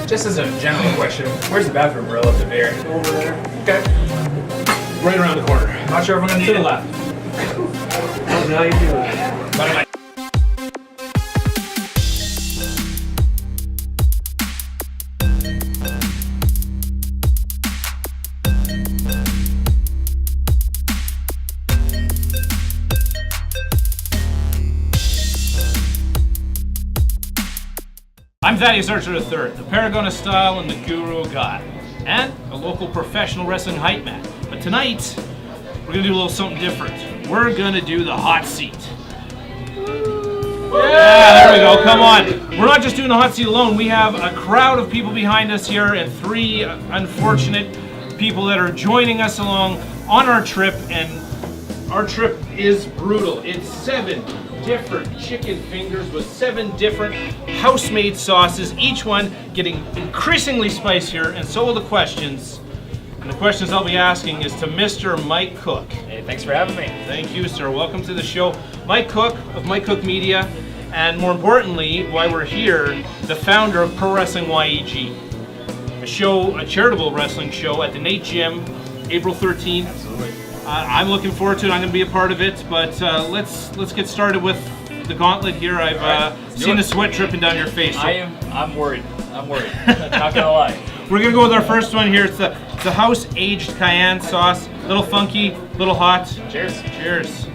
Just as a general question, where's the bathroom relative here? Over there. Okay. Right around the corner. Not sure if I'm going to the left. Oh, now you do it. But I might. I'm Thaddeus Archer III, the paragon of style and the guru of God, and a local professional wrestling hype man. But tonight, we're gonna do a little something different. We're gonna do the hot seat. Yeah, there we go, come on. We're not just doing the hot seat alone. We have a crowd of people behind us here and three unfortunate people that are joining us along on our trip, and our trip is brutal. It's 7 different chicken fingers with 7 different house-made sauces, each one getting increasingly spicier, and so will the questions. And the questions I'll be asking is to Mr. Mike Cook. Hey, thanks for having me. Thank you, sir. Welcome to the show. Mike Cook of Mike Cook Media, and more importantly, why we're here, the founder of Pro Wrestling YEG, a charitable wrestling show at the NAIT GYM, April 13th. Absolutely. I'm looking forward to it. I'm going to be a part of it, but let's get started with the gauntlet here. I've seen the sweat dripping down your face. So I'm worried. I'm worried. Not gonna lie. we're going to go with our first one here. It's the house-aged cayenne sauce. Little funky, little hot. Cheers. Cheers.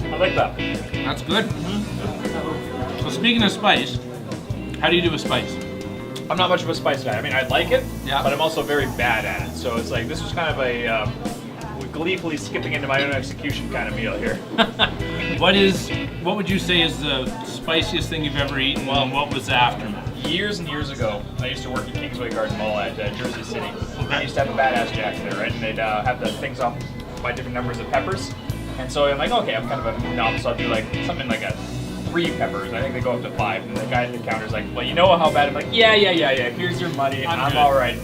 I like that. That's good. So speaking of spice, how do you do with spice? I'm not much of a spice guy. I mean, I like it, Yeah. but I'm also very bad at it. So it's like, this was kind of a gleefully skipping into my own execution kind of meal here. What would you say is the spiciest thing you've ever eaten? Well, and what was the aftermath? Years and years ago, I used to work at Kingsway Garden Mall at Jersey City. I used to have a badass jack there, right? And they'd have the things off by different numbers of peppers. And so I'm like, okay, I'm kind of a novice, so I'll do like something like a 3 peppers. I think they go up to 5. And the guy at the counter's like, well, you know how bad? I'm like, yeah. Here's your money. I'm all right.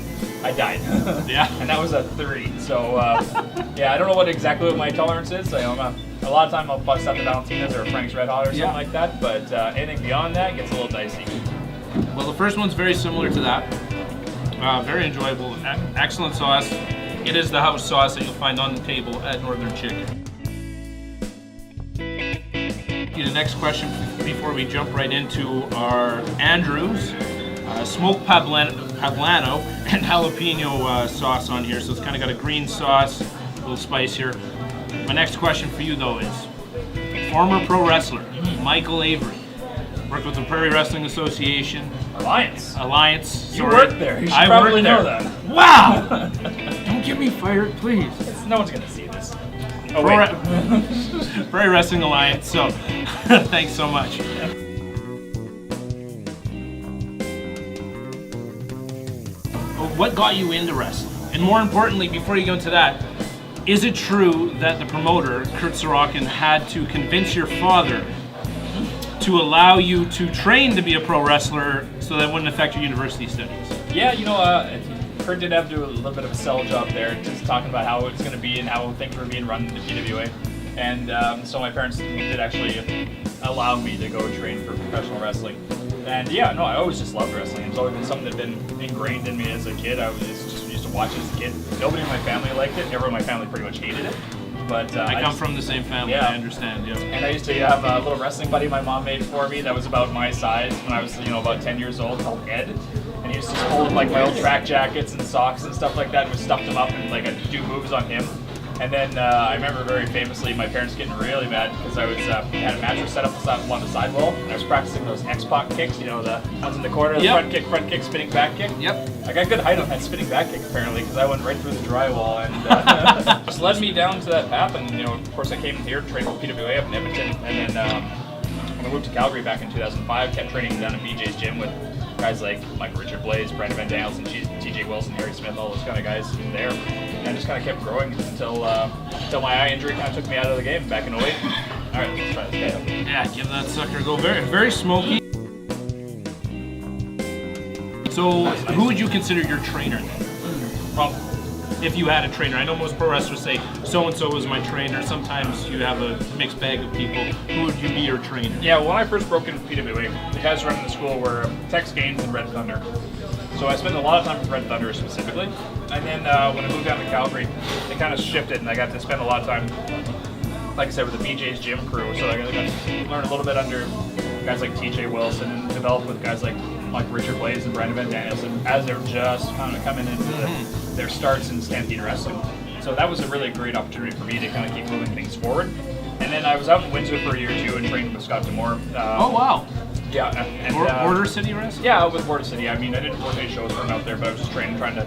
I died. Yeah. And that was a 3. So, yeah, I don't know what my tolerance is. So, a lot of time I'll bust out the Valentina's or a Frank's Red Hot or something like that. But anything beyond that gets a little dicey. Well, the first one's very similar to that. Very enjoyable. Excellent sauce. It is the house sauce that you'll find on the table at Northern Chicken. The next question before we jump right into our Andrews, smoked poblano and jalapeno sauce on here, so it's kind of got a green sauce, a little spicier. My next question for you though is, former pro wrestler Michael Avery, worked with the Prairie Wrestling Association. Alliance. You worked there. You should probably know that. Wow! Don't get me fired, please. No one's gonna see this. Prairie Wrestling Alliance, so thanks so much. What got you into wrestling? And more importantly, before you go into that, is it true that the promoter, Kurt Sorokin, had to convince your father to allow you to train to be a pro wrestler so that wouldn't affect your university studies? Yeah, Kurt did have to do a little bit of a sell job there, just talking about how it's going to be and how things were being run in the PWA. And so my parents did actually allow me to go train for professional wrestling. And yeah, no, I always just loved wrestling. It's always been something that had been ingrained in me as a kid. I was just used to watch it as a kid. Nobody in my family liked it. Everyone in my family pretty much hated it. But I come from the same family, yeah. I understand, yeah. And I used to have a little wrestling buddy my mom made for me that was about my size when I was, about 10 years old, called Ed. And he used to hold like my old track jackets and socks and stuff like that, and we stuffed them up and like I'd do moves on him. And then I remember very famously my parents getting really mad because I was had a mattress set up on the sidewall, and I was practicing those X-Pac kicks, the ones in the corner, the front kick, spinning back kick. Yep. I got good height on that spinning back kick apparently because I went right through the drywall and just led me down to that path. And of course I came here to train for PWA up in Edmonton, and then when I moved to Calgary back in 2005, kept training down at BJ's gym with guys like Michael Richard Blaze, Brandon Van Danielson, TJ Wilson, Harry Smith, all those kind of guys there. And I just kind of kept growing until my eye injury kind of took me out of the game back in 08. All right, let's try this guy out. Yeah, give that sucker a go. Very, very smoky. So, who would you consider your trainer then? Well, if you had a trainer? I know most pro wrestlers say so-and-so was my trainer. Sometimes you have a mixed bag of people. Who would you be your trainer? Yeah, when I first broke into PWA, the guys running the school were Tex Gaines and Red Thunder. So I spent a lot of time with Red Thunder specifically. And then when I moved down to Calgary, it kind of shifted, and I got to spend a lot of time, like I said, with the BJ's gym crew. So I got to learn a little bit under guys like TJ Wilson and develop with guys like Richard Blaze and Brandon Van Danielson as they're just kind of coming into their starts in Stampede Wrestling. So that was a really great opportunity for me to kind of keep moving things forward. And then I was out in Windsor for a year or two and trained with Scott Demore. Oh, wow. Yeah. And, Border City Wrestling? Yeah, with Border City. I mean, I didn't work any shows from out there, but I was just training, trying to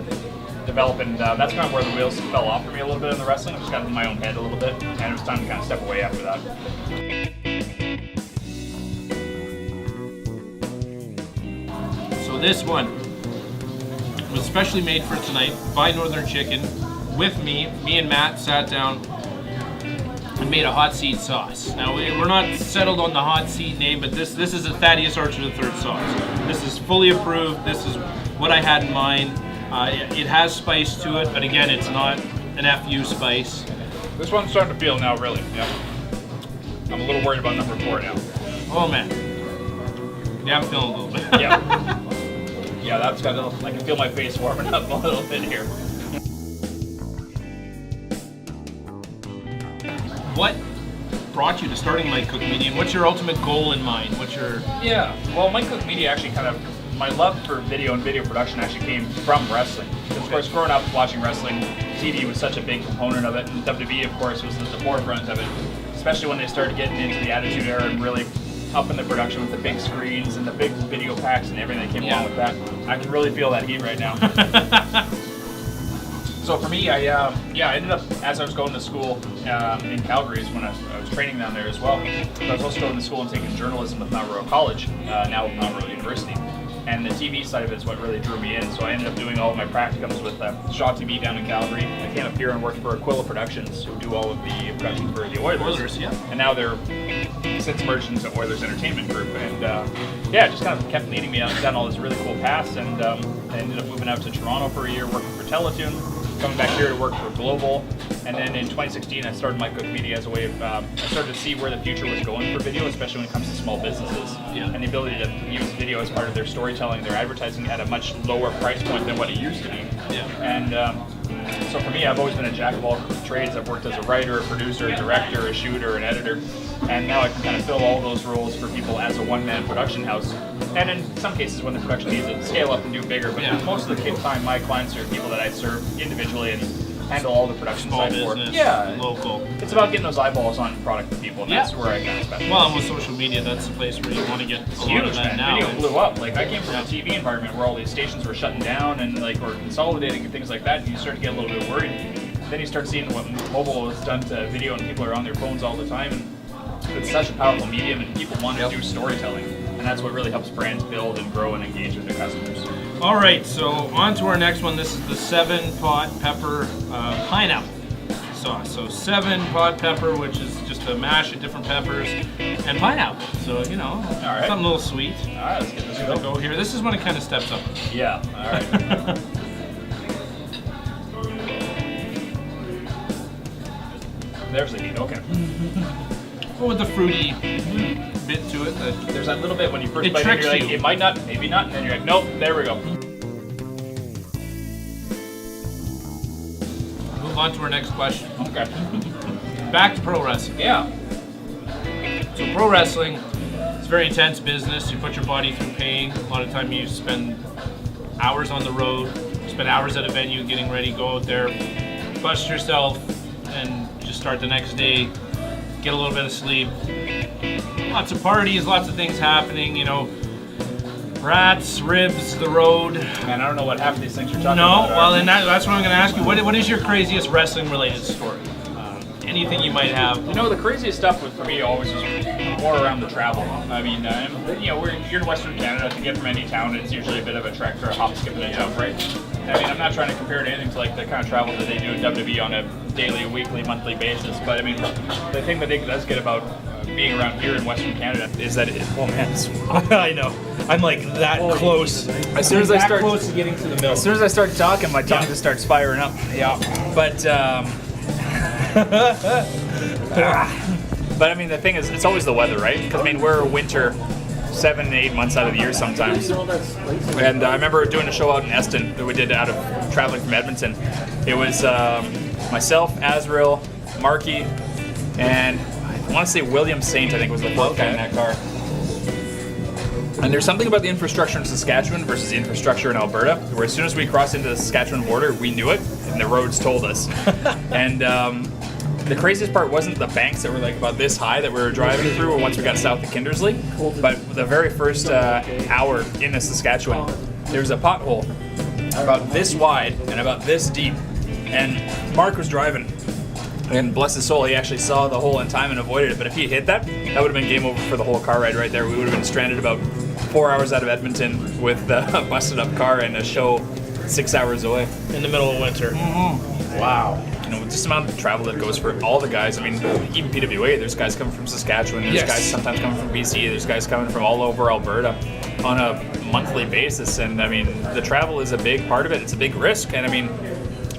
develop, and that's kind of where the wheels fell off for me a little bit in the wrestling. I just got in my own head a little bit, and it was time to kind of step away after that. So this one was specially made for tonight by Northern Chicken. With me and Matt sat down and made a hot seed sauce. Now we're not settled on the hot seed name, but this is a Thaddeus Archer III sauce. This is fully approved. This is what I had in mind. It has spice to it, but again, it's not an FU spice. This one's starting to feel now, really. Yeah. I'm a little worried about number 4 now. Oh man. Yeah, I'm feeling a little bit. Yeah. Yeah, that's got a little, I can feel my face warming up a little bit here. What brought you to starting Mike Cook Media, and what's your ultimate goal in mind? Yeah, well, Mike Cook Media actually kind of, my love for video and video production actually came from wrestling. Of course, growing up watching wrestling, TV was such a big component of it, and WWE, of course, was at the forefront of it, especially when they started getting into the Attitude Era and really up in the production with the big screens and the big video packs and everything that came along with that. I can really feel that heat right now. So for me, I ended up, as I was going to school in Calgary, is when I was training down there as well. But I was also going to school and taking journalism with Mount Royal College, now Mount Royal University. And the TV side of it is what really drew me in. So I ended up doing all of my practicums with Shaw TV down in Calgary. I came up here and worked for Aquila Productions, who do all of the production for the Oilers. Yeah. And now they're since merged into Oilers Entertainment Group. And yeah, just kind of kept leading me down all this really cool paths. And I ended up moving out to Toronto for a year, working for Teletoon, coming back here to work for Global. And then in 2016, I started My Cook Media as a way of, I started to see where the future was going for video, especially when it comes to small businesses. Yeah. And the ability to use video as part of their storytelling, their advertising at a much lower price point than what it used to be. Yeah. And so for me, I've always been a jack of all trades. I've worked as a writer, a producer, a director, a shooter, an editor. And now I can kind of fill all those roles for people as a one-man production house. And in some cases, when the production needs to scale up and do bigger, but most of the time, my clients are people that I serve individually and handle all the production Small side for. business, Yeah, local. it's about getting those eyeballs on product for people, and that's where I kind of specialize. Well, and with social media, that's the place where you want to get It's a lot huge, of that man. now. Video blew up. Like, I came from a TV environment where all these stations were shutting down and like were consolidating and things like that, and you start to get a little bit worried. Then you start seeing what mobile has done to video, and people are on their phones all the time. And it's such a powerful medium, and people want to do storytelling, and that's what really helps brands build and grow and engage with their customers. All right, so on to our next one. This is the 7-pot pepper pineapple sauce. So 7-pot pepper, which is just a mash of different peppers, and pineapple. So, you know, something a little sweet. All right, let's get this Here we go here. This is when it kind of steps up. Yeah, all right. There's the heat, okay. Go with the fruity bit to it. There's that little bit when you first It bite it, tricks you're like, you. it might not, maybe not, and then you're like, nope, there we go. Move on to our next question. Okay. Back to pro wrestling. Yeah. So pro wrestling, it's a very intense business. You put your body through pain. A lot of time you spend hours on the road, spend hours at a venue getting ready, go out there, bust yourself, and just start the next day, get a little bit of sleep. Lots of parties, lots of things happening, you know, rats, ribs, the road. Man, I don't know what half of these things you're talking No, about. well, then that's what I'm going to ask you. What is your craziest wrestling-related story? Anything you might have? You know, the craziest stuff for me always was more around the travel. I mean, you know, you're in Western Canada. To get from any town, it's usually a bit of a trek or a hop, skip, and a jump, right? I mean, I'm not trying to compare it to anything to like the kind of travel that they do in WWE on a daily, weekly, monthly basis. But I mean, the thing that it does get about being around here in Western Canada is that oh man, I know. I'm like that close. As soon as I start close to getting to the milk. As soon as I start talking, my tongue just starts firing up. Yeah. But but I mean, the thing is, it's always the weather, right? Because I mean, we're winter 7 to 8 months out of the year sometimes. And I remember doing a show out in Eston that we did out of traveling from Edmonton. It was myself, Azrael, Marky, and I want to say William Saint, I think was the fourth guy in that car. And there's something about the infrastructure in Saskatchewan versus the infrastructure in Alberta, where as soon as we crossed into the Saskatchewan border, we knew it, and the roads told us. And the craziest part wasn't the banks that were like about this high that we were driving through once we got south of Kindersley, but the very first hour into Saskatchewan, there was a pothole about this wide and about this deep, and Mark was driving. And bless his soul, he actually saw the hole in time and avoided it. But if he hit that, that would have been game over for the whole car ride right there. We would have been stranded about 4 hours out of Edmonton with a busted up car and a show 6 hours away. In the middle of winter. Mm-hmm. Wow. You know, just the amount of travel that goes for all the guys. I mean, even PWA, there's guys coming from Saskatchewan, there's guys sometimes coming from BC, there's guys coming from all over Alberta on a monthly basis. And I mean, the travel is a big part of it. It's a big risk. And I mean,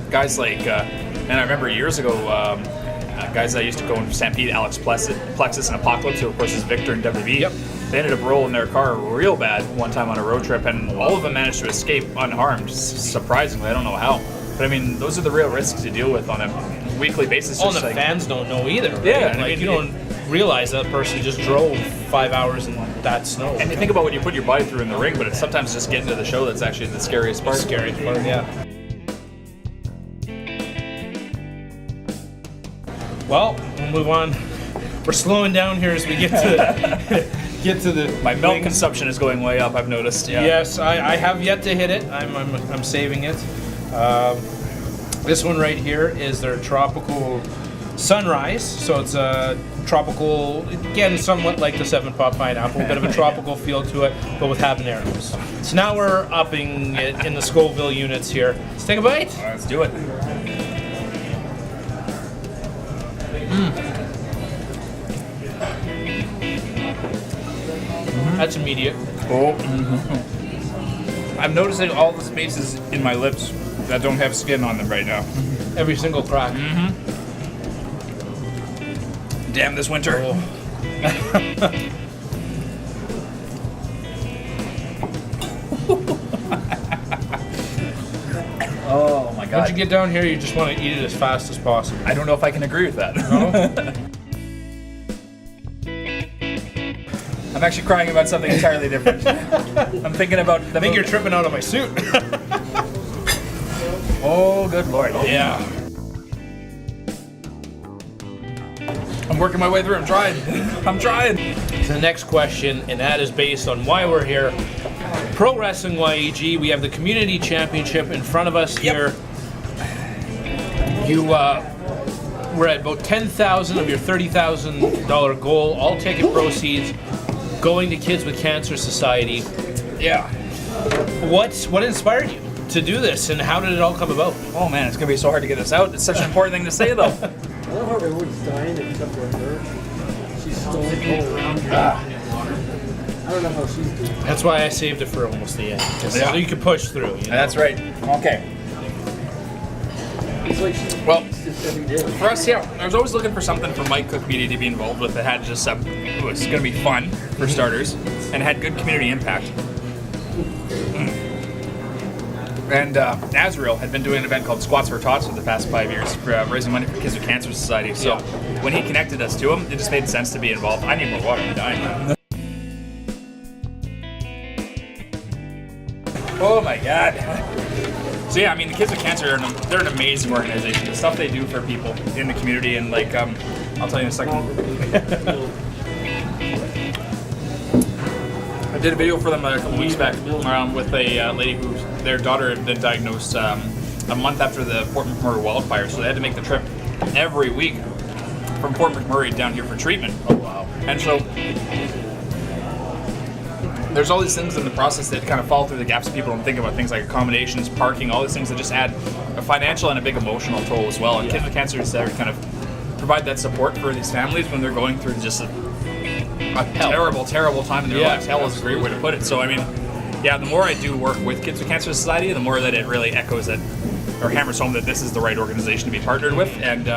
guys like... and I remember years ago, guys that used to go in Stampede, Alex Plexus and Apocalypse, who of course is Victor in WB, they ended up rolling their car real bad one time on a road trip, and all of them managed to escape unharmed, surprisingly. I don't know how. But I mean, those are the real risks to deal with on a weekly basis. All the fans don't know either, right? Yeah. Like, I mean, you don't realize that person just drove 5 hours in that snow. And you think about what you put your body through in the ring, but it's sometimes just getting to the show that's actually the scariest part. Yeah. Well, we'll move on. We're slowing down here as we get to the. My milk consumption is going way up, I've noticed. Yeah. Yes, I have yet to hit it. I'm saving it. This one right here is their tropical sunrise. So it's a tropical, again, somewhat like the 7-Pot pineapple, a bit of a tropical feel to it, but with habaneros. So now we're upping it in the Scoville units here. Let's take a bite. All right, let's do it. That's immediate. Oh. I'm noticing all the spaces in my lips that don't have skin on them right now. Every single crack. Damn this winter. Oh my god. Once you get down here, you just want to eat it as fast as possible. I don't know if I can agree with that. No? I'm actually crying about something entirely different. I'm thinking about... I think you're tripping out of my suit. Oh, good lord. Yeah. I'm working my way through. I'm trying. The next question, and that is based on why we're here. Pro Wrestling YEG, we have the Community Championship in front of us here. You we're at about 10,000 of your $30,000 goal. All ticket proceeds going to Kids with Cancer Society. Yeah. What inspired you to do this, and how did it all come about? Oh man, it's gonna be so hard to get this out. It's such an important thing to say, though. I love how everyone's dying except for her. She's still around here. I don't know how she's doing. That's why I saved it for almost the end. So you could push through. You know? That's right. Okay. It's like she Well, eats this every day. for us, yeah, I was always looking for something for Mike Cook Media to be involved with that had just it was going to be fun for starters and had good community impact. And Azrael had been doing an event called Squats for Tots for the past 5 years, for, raising money for Kids with Cancer Society. So when he connected us to him, it just made sense to be involved. I need more water. I'm dying. Oh my god. So yeah, I mean, the Kids with Cancer, they're an amazing organization. The stuff they do for people in the community, and like, I'll tell you in a second. I did a video for them a couple weeks back with a lady whose their daughter had been diagnosed a month after the Fort McMurray wildfire, so they had to make the trip every week from Fort McMurray down here for treatment. Oh wow! And so there's all these things in the process that kind of fall through the gaps. People don't think about things like accommodations, parking, all these things that just add a financial and a big emotional toll as well. And Kids with Cancer is there to kind of provide that support for these families when they're going through just terrible time in their lives. Hell is a great way to put it. So I mean, yeah, the more I do work with Kids with Cancer Society, the more that it really echoes that, or hammers home that this is the right organization to be partnered with. And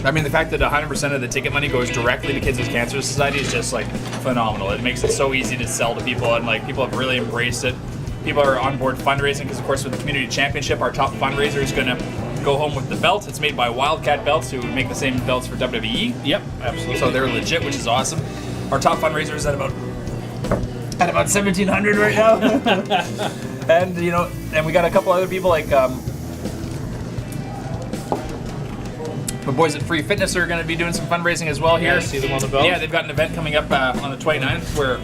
I mean, the fact that 100% of the ticket money goes directly to Kids with Cancer Society is just like phenomenal. It makes it so easy to sell to people, and like people have really embraced it. People are on board fundraising because, of course, with the community championship, our top fundraiser is going to go home with the belt. It's made by Wildcat Belts, who make the same belts for WWE. Yep, absolutely. So they're legit, which is awesome. Our top fundraiser is at about 1,700 right now. And you know, and we got a couple other people like the boys at Free Fitness are going to be doing some fundraising as well here. Yeah, see them on the belt. Yeah, they've got an event coming up on the 29th where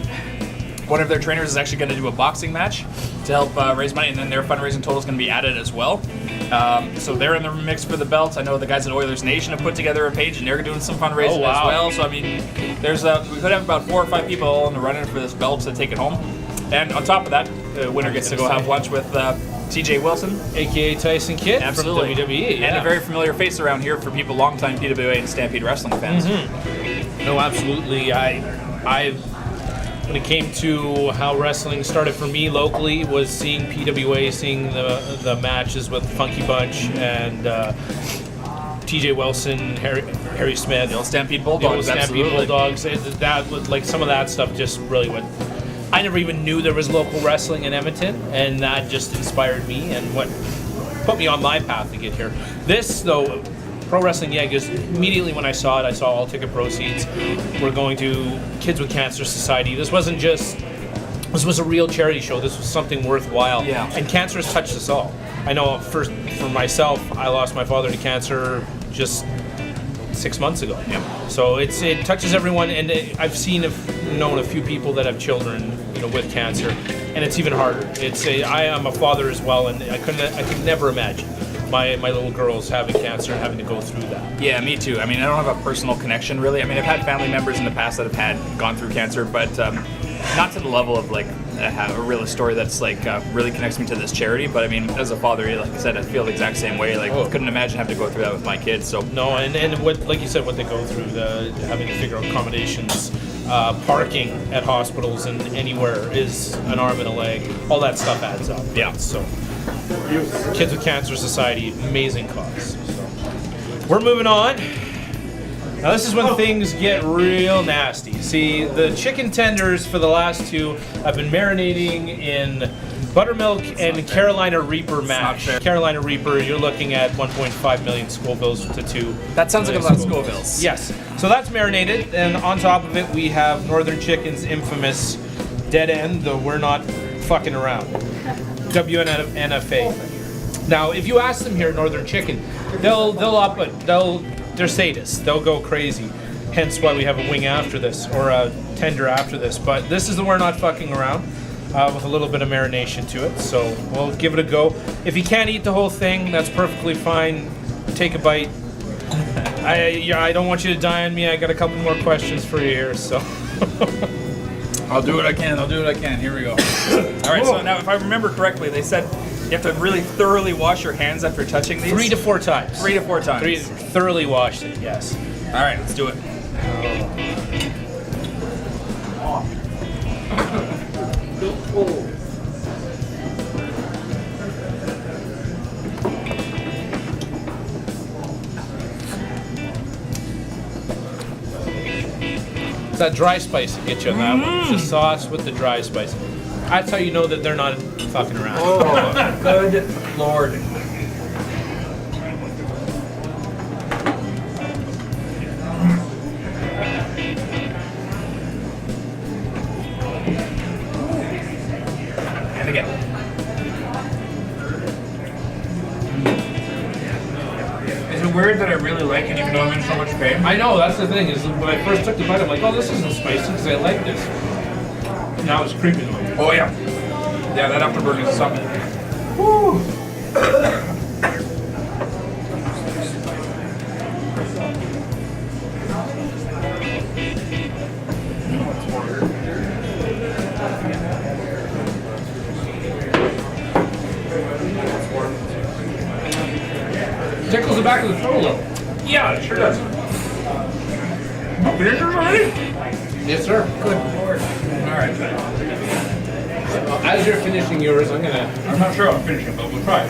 one of their trainers is actually going to do a boxing match to help raise money, and then their fundraising total is going to be added as well. So they're in the mix for the belts. I know the guys at Oilers Nation have put together a page, and they're doing some fundraising as well. So I mean, there's we could have about 4 or 5 people all in the running for this belt to take it home. And on top of that, the winner gets to go have lunch with TJ Wilson, aka Tyson Kidd, absolutely, from WWE, and a very familiar face around here for people, longtime PWA and Stampede Wrestling fans. No, absolutely. I when it came to how wrestling started for me locally was seeing PWA, seeing the matches with Funky Bunch and TJ Wilson, Harry Smith, The old Stampede Bulldogs, Bulldogs. That was like some of that stuff just really went. I never even knew there was local wrestling in Edmonton, and that just inspired me and what put me on my path to get here. This, though, Pro Wrestling YEG, is immediately when I saw it, I saw all ticket proceeds were going to Kids with Cancer Society. This wasn't just, this was a real charity show. This was something worthwhile. Yeah. And cancer has touched us all. I know for myself, I lost my father to cancer just 6 months ago. Yeah. So it touches everyone, and I've known a few people that have children, with cancer, and it's even harder. I am a father as well, and I could never imagine my little girls having cancer and having to go through that. Yeah, me too. I mean, I don't have a personal connection really. I mean, I've had family members in the past that have gone through cancer, but not to the level of like a real story that's like really connects me to this charity. But I mean, as a father, like I said, I feel the exact same way. Like, couldn't imagine having to go through that with my kids. So no, and what, like you said, what they go through, having to figure out accommodations, parking at hospitals and anywhere is an arm and a leg. All that stuff adds up. Yeah. So Kids with Cancer Society, amazing cause. So we're moving on. Now this is when things get real nasty. See, the chicken tenders for the last two have been marinating in buttermilk and Carolina Reaper mash. Carolina Reaper, you're looking at 1.5 million Scovilles to 2. that sounds like a lot of Scovilles. Yes. So that's marinated, and on top of it we have Northern Chicken's infamous dead end, the we're not fucking around. WNFA. Now, if you ask them here at Northern Chicken, they're sadists. They'll go crazy. Hence why we have a wing after this, or a tender after this. But this is the we're not fucking around, with a little bit of marination to it. So we'll give it a go. If you can't eat the whole thing, that's perfectly fine. Take a bite. I don't want you to die on me. I got a couple more questions for you here, so. I'll do what I can. Here we go. All right, so now if I remember correctly, they said you have to really thoroughly wash your hands after touching these? 3 to 4 times. 3 to 4 times. Thoroughly washed it, yes. All right, let's do it. It's that dry spice that gets you on that one. It's the sauce with the dry spice. That's how you know that they're not fucking around. Oh, good Lord. And again. Is it weird that I really like it even though I'm in so much pain? I know, that's the thing, is when I first took the bite, I'm like, oh, this isn't spicy because I like this. Now it's creeping on me. Oh, yeah. Yeah, that afterburn is something. Woo! Tickles the back of the throat a little. Yeah, it sure does. Finished already? Yes, sir. Good lord. Alright. As you're finishing yours, I'm not sure I'm finishing, but we'll try.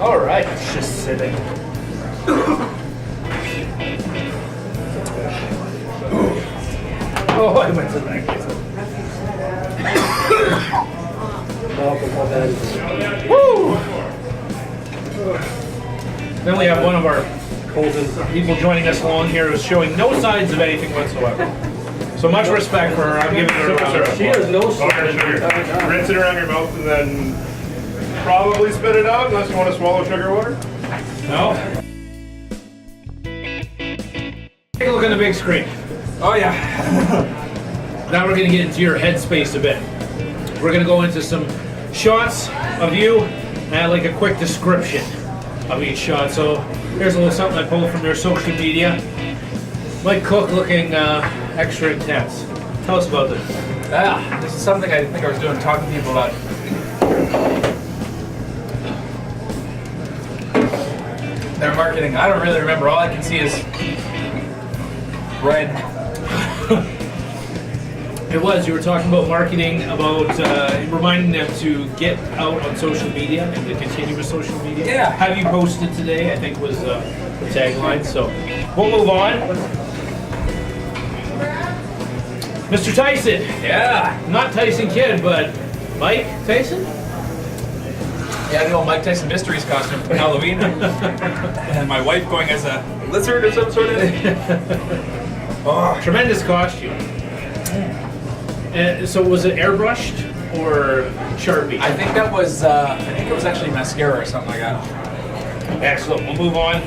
All right, it's just sitting. Oh, I went to that. Woo! Then we have one of our people joining us along here who's showing no signs of anything whatsoever. So much respect for her. I'm giving her a round of applause. She has no Okay, sugar. Rinse it around your mouth and then probably spit it out unless you want to swallow sugar water. No? Take a look on the big screen. Oh yeah. Now we're going to get into your headspace a bit. We're going to go into some shots of you and like a quick description of each shot. So here's a little something I pulled from your social media. Mike Cook looking extra intense. Tell us about this. This is something I think I was doing, talking to people about. Their marketing. I don't really remember. All I can see is red. It was, you were talking about marketing, about reminding them to get out on social media and to continue with social media. Yeah. Have you posted today, I think was the tagline. So we'll move on. Mr. Tyson. Yeah. Not Tyson Kidd, but Mike Tyson? Yeah, the old Mike Tyson Mysteries costume for Halloween. And my wife going as a lizard or some sort of. Oh, tremendous costume. So was it airbrushed or Sharpie? I think that was. I think it was actually mascara or something like that. Excellent. We'll move on.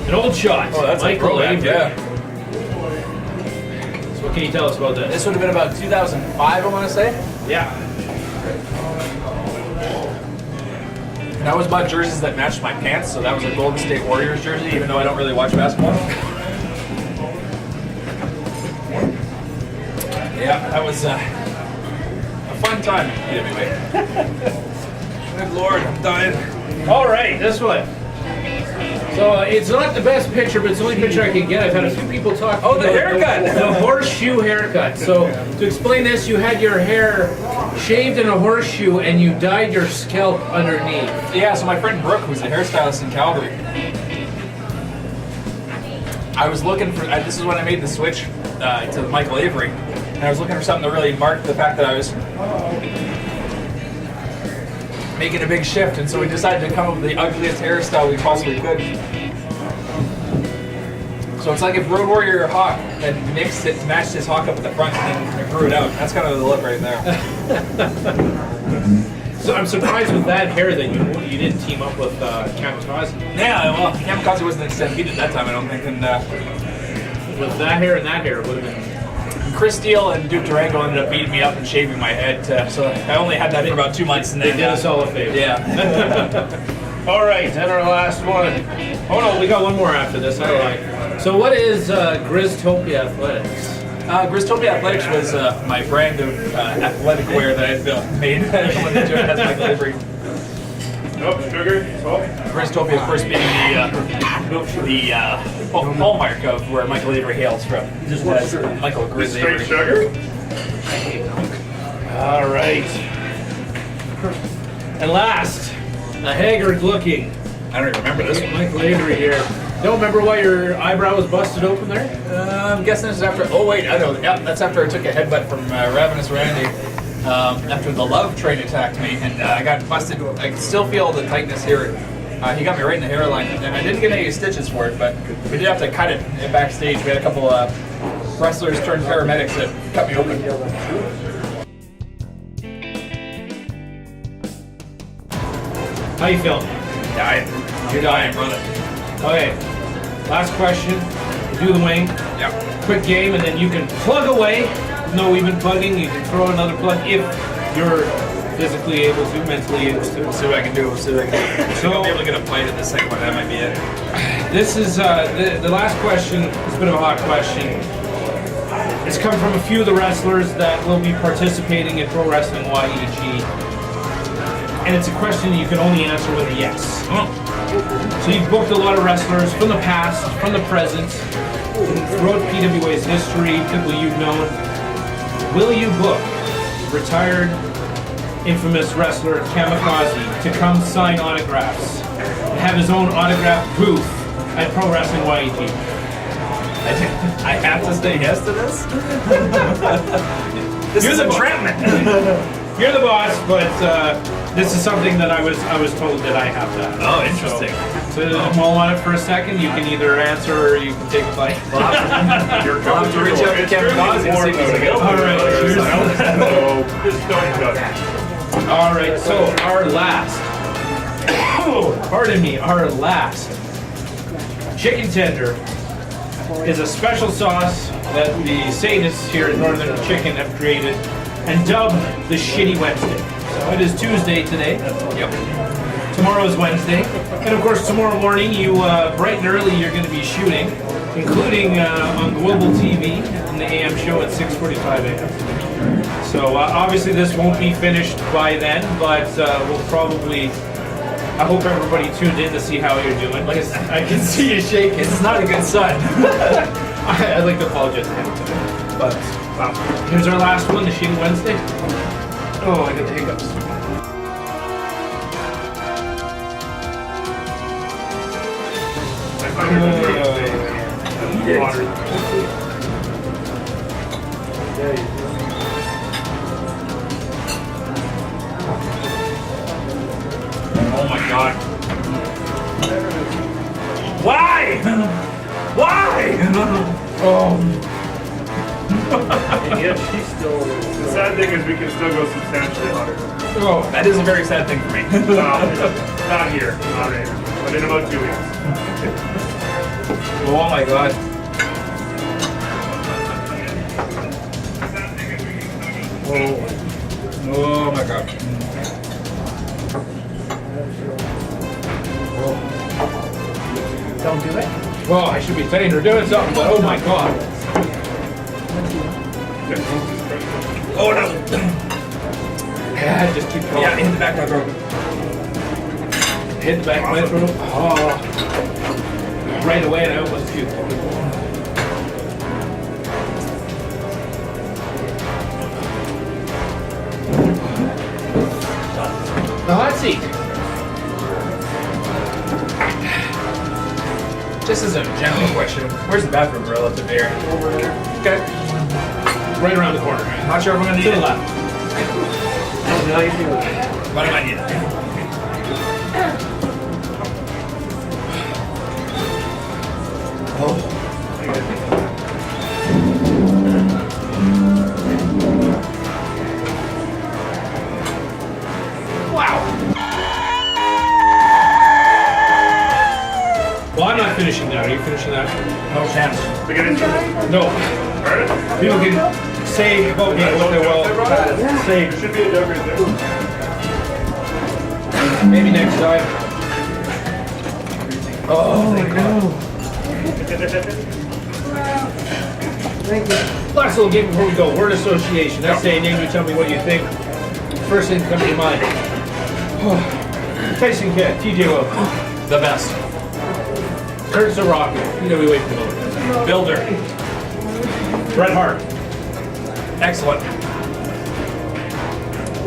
An old shot. Oh, that's Michael a throwback, Avery. yeah. So what can you tell us about this? This would have been about 2005, I want to say. Yeah. And I always bought jerseys that matched my pants, so that was a Golden State Warriors jersey, even though I don't really watch basketball. Yeah, that was a fun time, anyway. Good lord, I'm dying. All right, this one. So it's not the best picture, but it's the only picture I can get. I've had a few people talk. Oh, the haircut! The horseshoe haircut. So to explain this, you had your hair shaved in a horseshoe and you dyed your scalp underneath. Yeah, so my friend Brooke, who's a hairstylist in Calgary, I was looking for, this is when I made the switch to Michael Avery, and I was looking for something to really mark the fact that I was making a big shift, and so we decided to come up with the ugliest hairstyle we possibly could. So it's like if Road Warrior Hawk had mixed it, matched his hawk up at the front, and then grew it out. That's kind of the look right there. So I'm surprised with that hair that you didn't team up with Kamikaze. Yeah, well, Kamikaze wasn't extended at that time, I don't think, and With that hair and that hair, it would have been. Chris Steele and Duke Durango ended up beating me up and shaving my head, so I only had that for about 2 months, and They then did us all a favor. Yeah. All right, and our last one. Oh no, we got one more after this. I lied. So what is Grizztopia Athletics? Grizztopia Athletics was my brand of athletic wear that I had made when I joined as Michael Avery. Nope, sugar, salt. Grizztopia, of course, being the hallmark of where Michael Avery hails from. Just as Michael Grizz Straight Avery. sugar. All right. And last, a haggard looking I don't even remember this one. Michael Avery here. Don't remember why your eyebrow was busted open there? I'm guessing this is after. Oh wait, I know. Yep, that's after I took a headbutt from Ravenous Randy. After the love train attacked me, and I got busted. I can still feel the tightness here. He got me right in the hairline, and I didn't get any stitches for it, but we did have to cut it backstage. We had a couple wrestlers turned paramedics that cut me open. How you feeling? Dying. You're dying, brother. Okay. Last question. Do the wing. Yep. Quick game, and then you can plug away. No even plugging. You can throw another plug if you're physically able to, mentally able to. We'll see what I can do. We'll see what I can do. I think I'll be able to get a plate at the second one. That might be it. This is the last question. It's a bit of a hot question. It's come from a few of the wrestlers that will be participating in Pro Wrestling YEG. And it's a question you can only answer with a yes. So you've booked a lot of wrestlers from the past, from the present, throughout PWA's history, people you've known. Will you book retired, infamous wrestler Kamikaze to come sign autographs and have his own autograph booth at Pro Wrestling YEG? I have to say yes to this? This You're is the entrapment. You're the boss, but this is something that I was told that I have to have. Oh, interesting. So mull on it for a second. You can either answer or you can take a bite. I'll have to reach out to Kamikaze and see if he's available. All right, cheers. All right, so our last, our last chicken tender is a special sauce that the sadists here at Northern Chicken have created and dubbed the Shitty Wednesday. So it is Tuesday today. Yep. Tomorrow is Wednesday. And of course, tomorrow morning, you bright and early, you're going to be shooting, including on Global TV in the AM show at 6:45 a.m. So obviously this won't be finished by then, but we'll probably, I hope everybody tuned in to see how you're doing. Like I can see you shaking. This is not a good sign. I'd like to apologize to him today. But here's our last one, the Shitty Wednesday. Oh, I got the hiccups. Oh my god. Why? Why? Oh. And yet she's still. The sad thing is we can still go substantially hotter. Oh. That is a very sad thing for me. Not here, not right here, but in about 2 weeks. Oh my god. Oh my god. Don't do it. Well, I should be saying they're doing something, but oh my god. Oh no. Yeah, just keep going. Yeah, in the back of my throat. Hit the back of my throat. Oh. Right away, and I almost puked. The hot seat. Just as a general question, where's the bathroom relative here? Okay. Right around the corner. Not sure if I'm gonna need To the it. left. But I might need it. Well, I'm not finishing that. Are you finishing that? No chance. We get into it. No. Alright? People can say about me what they will. Say There should be a jug right there. maybe next time. Oh my god. Last little game before we go. Word association. I say a name, you tell me what you think. First thing that comes to your mind. Tyson Kidd, TJ Will. The best. Curtis the Rock, PWA promoter. Builder. Bret Hart. Excellent.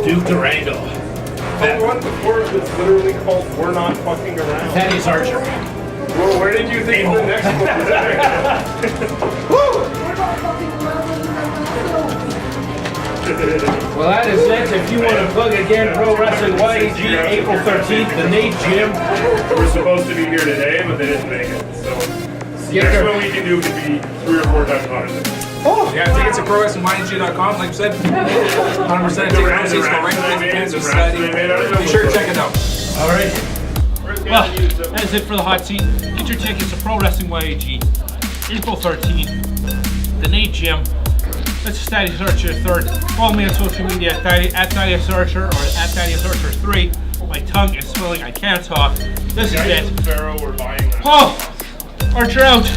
Duke Durango. The one before that's literally called We're Not Fucking Around. Thaddeus Archer. Well, where did you think the next one Well, that is it. If you want to plug again, Pro Wrestling YEG, April 13th, the NAIT GYM. We're supposed to be here today, but they didn't make it. So Get next there. one we can do could be 3 or 4 times hotter than this. Yeah, tickets at ProWrestlingYEG.com, like I said. 100% ticket proceeds go right to the Cancer Society. Be sure to check it out. All right. Well, that's it for the hot seat. Get your tickets to Pro Wrestling YEG, April 13th, the NAIT GYM. That's Thaddeus Archer 3rd. Follow me on social media at Thaddeus Archer or at Thaddeus Archer 3. My tongue is swelling. I can't talk. This is it. Pharaoh, we're buying that. Oh, Archer out.